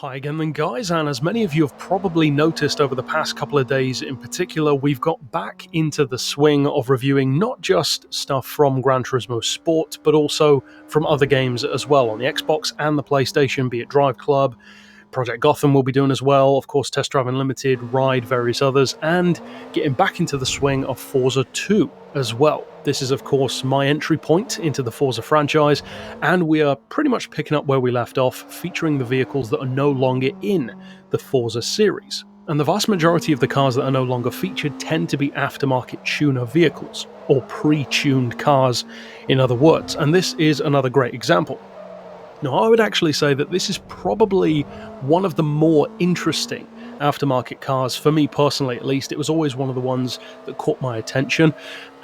Hi again then guys, and as many of you have probably noticed over the past couple of days in particular, we've got back into the swing of reviewing not just stuff from Gran Turismo Sport, but also from other games as well on the Xbox and the PlayStation, be it Drive Club, Project Gotham we'll be doing as well, of course Test Drive Unlimited, Ride, various others, and getting back into the swing of Forza 2 as well. This is of course my entry point into the Forza franchise, and we are pretty much picking up where we left off, featuring the vehicles that are no longer in the Forza series. And the vast majority of the cars that are no longer featured tend to be aftermarket tuner vehicles, or pre-tuned cars in other words, and this is another great example. Now, I would actually say that this is probably one of the more interesting aftermarket cars, for me personally at least. It was always one of the ones that caught my attention,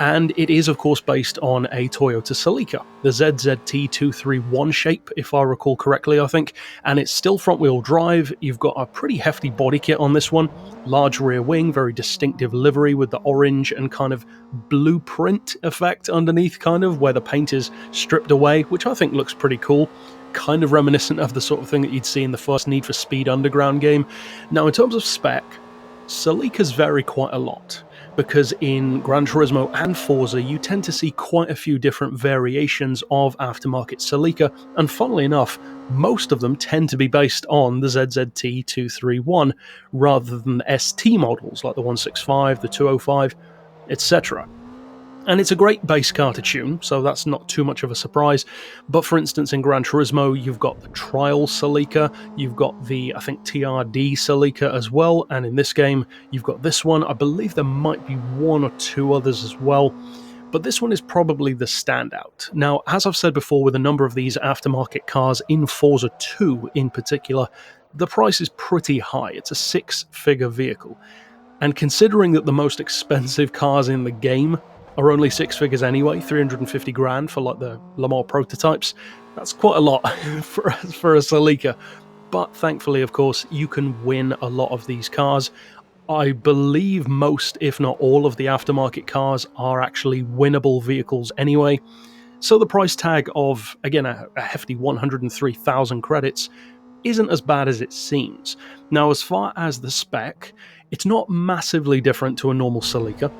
and it is of course based on a Toyota Celica, the ZZT231 shape if I recall correctly I think, and it's still front wheel drive. You've got a pretty hefty body kit on this one, large rear wing, very distinctive livery with the orange and kind of blueprint effect underneath, kind of where the paint is stripped away, which I think looks pretty cool. Kind of reminiscent of the sort of thing that you'd see in the first Need for Speed Underground game. Now, in terms of spec, Celicas vary quite a lot, because in Gran Turismo and Forza you tend to see quite a few different variations of aftermarket Celica, and funnily enough, most of them tend to be based on the ZZT231 rather than the ST models like the 165, the 205, etc. And it's a great base car to tune, so that's not too much of a surprise. But for instance, in Gran Turismo, you've got the Trial Celica, you've got the, I think, TRD Celica as well, and in this game, you've got this one. I believe there might be one or two others as well, but this one is probably the standout. Now, as I've said before, with a number of these aftermarket cars in Forza 2 in particular, the price is pretty high. It's a six-figure vehicle. And considering that the most expensive cars in the game are only six figures anyway, 350 grand for like the Le Mans prototypes, that's quite a lot for a Celica. But thankfully, of course, you can win a lot of these cars. I believe most, if not all, of the aftermarket cars are actually winnable vehicles anyway. So the price tag of, again, a hefty 103,000 credits isn't as bad as it seems. Now, as far as the spec, it's not massively different to a normal Celica.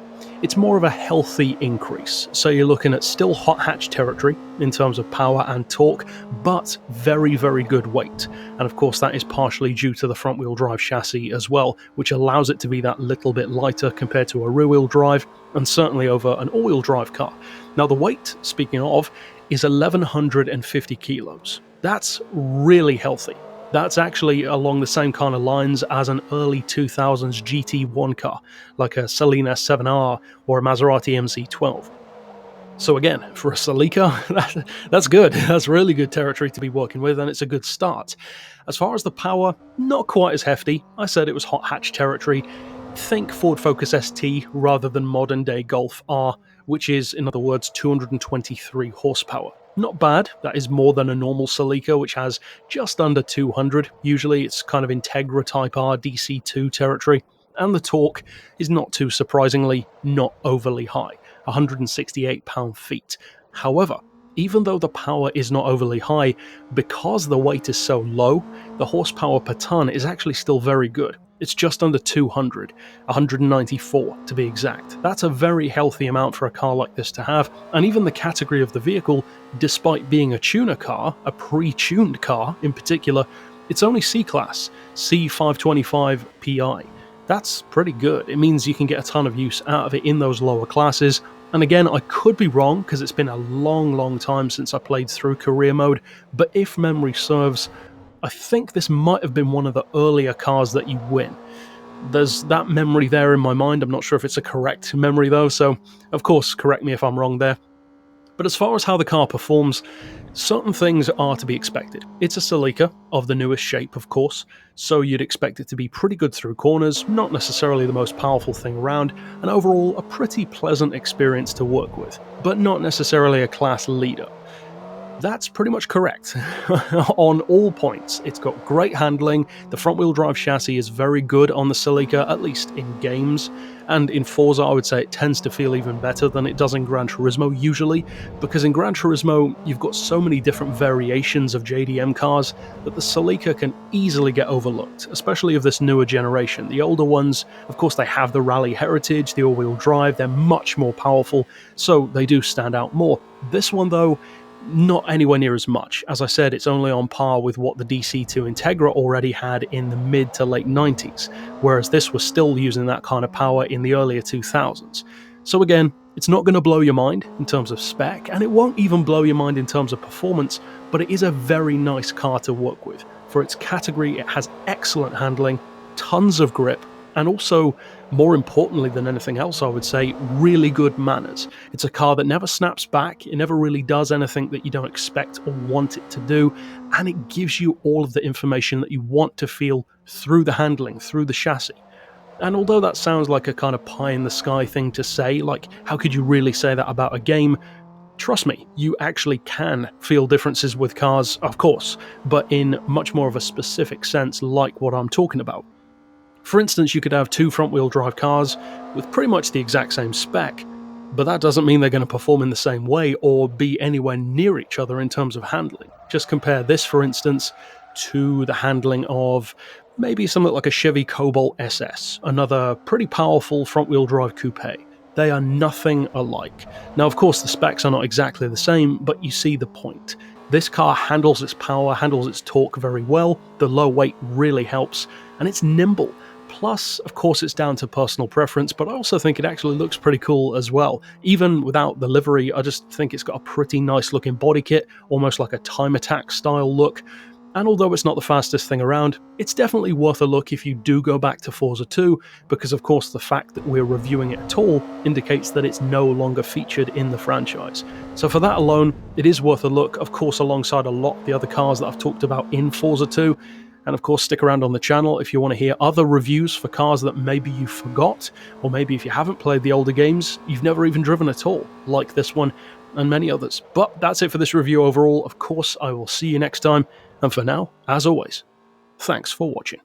It's more of a healthy increase, so you're looking at still hot hatch territory in terms of power and torque, but very, very good weight. And of course that is partially due to the front wheel drive chassis as well, which allows it to be that little bit lighter compared to a rear wheel drive, and certainly over an all-wheel drive car. Now the weight, speaking of, is 1150 kilos. That's really healthy. That's actually along the same kind of lines as an early 2000s GT1 car, like a Saleen S7R or a Maserati MC12. So again, for a Celica, that's good. That's really good territory to be working with, and it's a good start. As far as the power, not quite as hefty. I said it was hot hatch territory. Think Ford Focus ST rather than modern day Golf R, which is, in other words, 223 horsepower. Not bad. That is more than a normal Celica, which has just under 200. Usually it's kind of Integra Type R DC2 territory. And the torque is not too surprisingly not overly high, 168 pound-feet. However, even though the power is not overly high, because the weight is so low, the horsepower per ton is actually still very good. It's just under 200, 194 to be exact. That's a very healthy amount for a car like this to have, and even the category of the vehicle, despite being a tuner car, a pre-tuned car in particular, it's only C-Class, C525 PI. That's pretty good. It means you can get a ton of use out of it in those lower classes. And again, I could be wrong because it's been a long time since I played through career mode, but if memory serves, I think this might have been one of the earlier cars that you win. There's that memory there in my mind. I'm not sure if it's a correct memory though, so of course correct me if I'm wrong there. But as far as how the car performs, certain things are to be expected. It's a Celica of the newest shape, of course, so you'd expect it to be pretty good through corners, not necessarily the most powerful thing around, and overall a pretty pleasant experience to work with, but not necessarily a class leader. That's pretty much correct. On all points, it's got great handling, the front-wheel drive chassis is very good on the Celica, at least in games, and in Forza I would say it tends to feel even better than it does in Gran Turismo usually, because in Gran Turismo you've got so many different variations of JDM cars that the Celica can easily get overlooked, especially of this newer generation. The older ones, of course, they have the rally heritage, the all-wheel drive, they're much more powerful, so they do stand out more. This one though, not anywhere near as much. As I said, it's only on par with what the DC2 Integra already had in the mid to late 90s, whereas this was still using that kind of power in the earlier 2000s. So again, it's not going to blow your mind in terms of spec, and it won't even blow your mind in terms of performance, but it is a very nice car to work with. For its category, it has excellent handling, tons of grip, and also, more importantly than anything else, I would say, really good manners. It's a car that never snaps back, it never really does anything that you don't expect or want it to do, and it gives you all of the information that you want to feel through the handling, through the chassis. And although that sounds like a kind of pie-in-the-sky thing to say, like, how could you really say that about a game? Trust me, you actually can feel differences with cars, of course, but in much more of a specific sense like what I'm talking about. For instance, you could have two front-wheel drive cars with pretty much the exact same spec, but that doesn't mean they're going to perform in the same way or be anywhere near each other in terms of handling. Just compare this, for instance, to the handling of maybe something like a Chevy Cobalt SS, another pretty powerful front-wheel drive coupe. They are nothing alike. Now, of course, the specs are not exactly the same, but you see the point. This car handles its power, handles its torque very well, the low weight really helps, and it's nimble. Plus, of course, it's down to personal preference, but I also think it actually looks pretty cool as well. Even without the livery, I just think it's got a pretty nice looking body kit, almost like a Time Attack style look. And although it's not the fastest thing around, it's definitely worth a look if you do go back to Forza 2, because of course the fact that we're reviewing it at all indicates that it's no longer featured in the franchise. So for that alone, it is worth a look, of course alongside a lot of the other cars that I've talked about in Forza 2. And of course, stick around on the channel if you want to hear other reviews for cars that maybe you forgot, or maybe if you haven't played the older games, you've never even driven at all, like this one and many others. But that's it for this review overall. Of course, I will see you next time, and for now, as always, thanks for watching.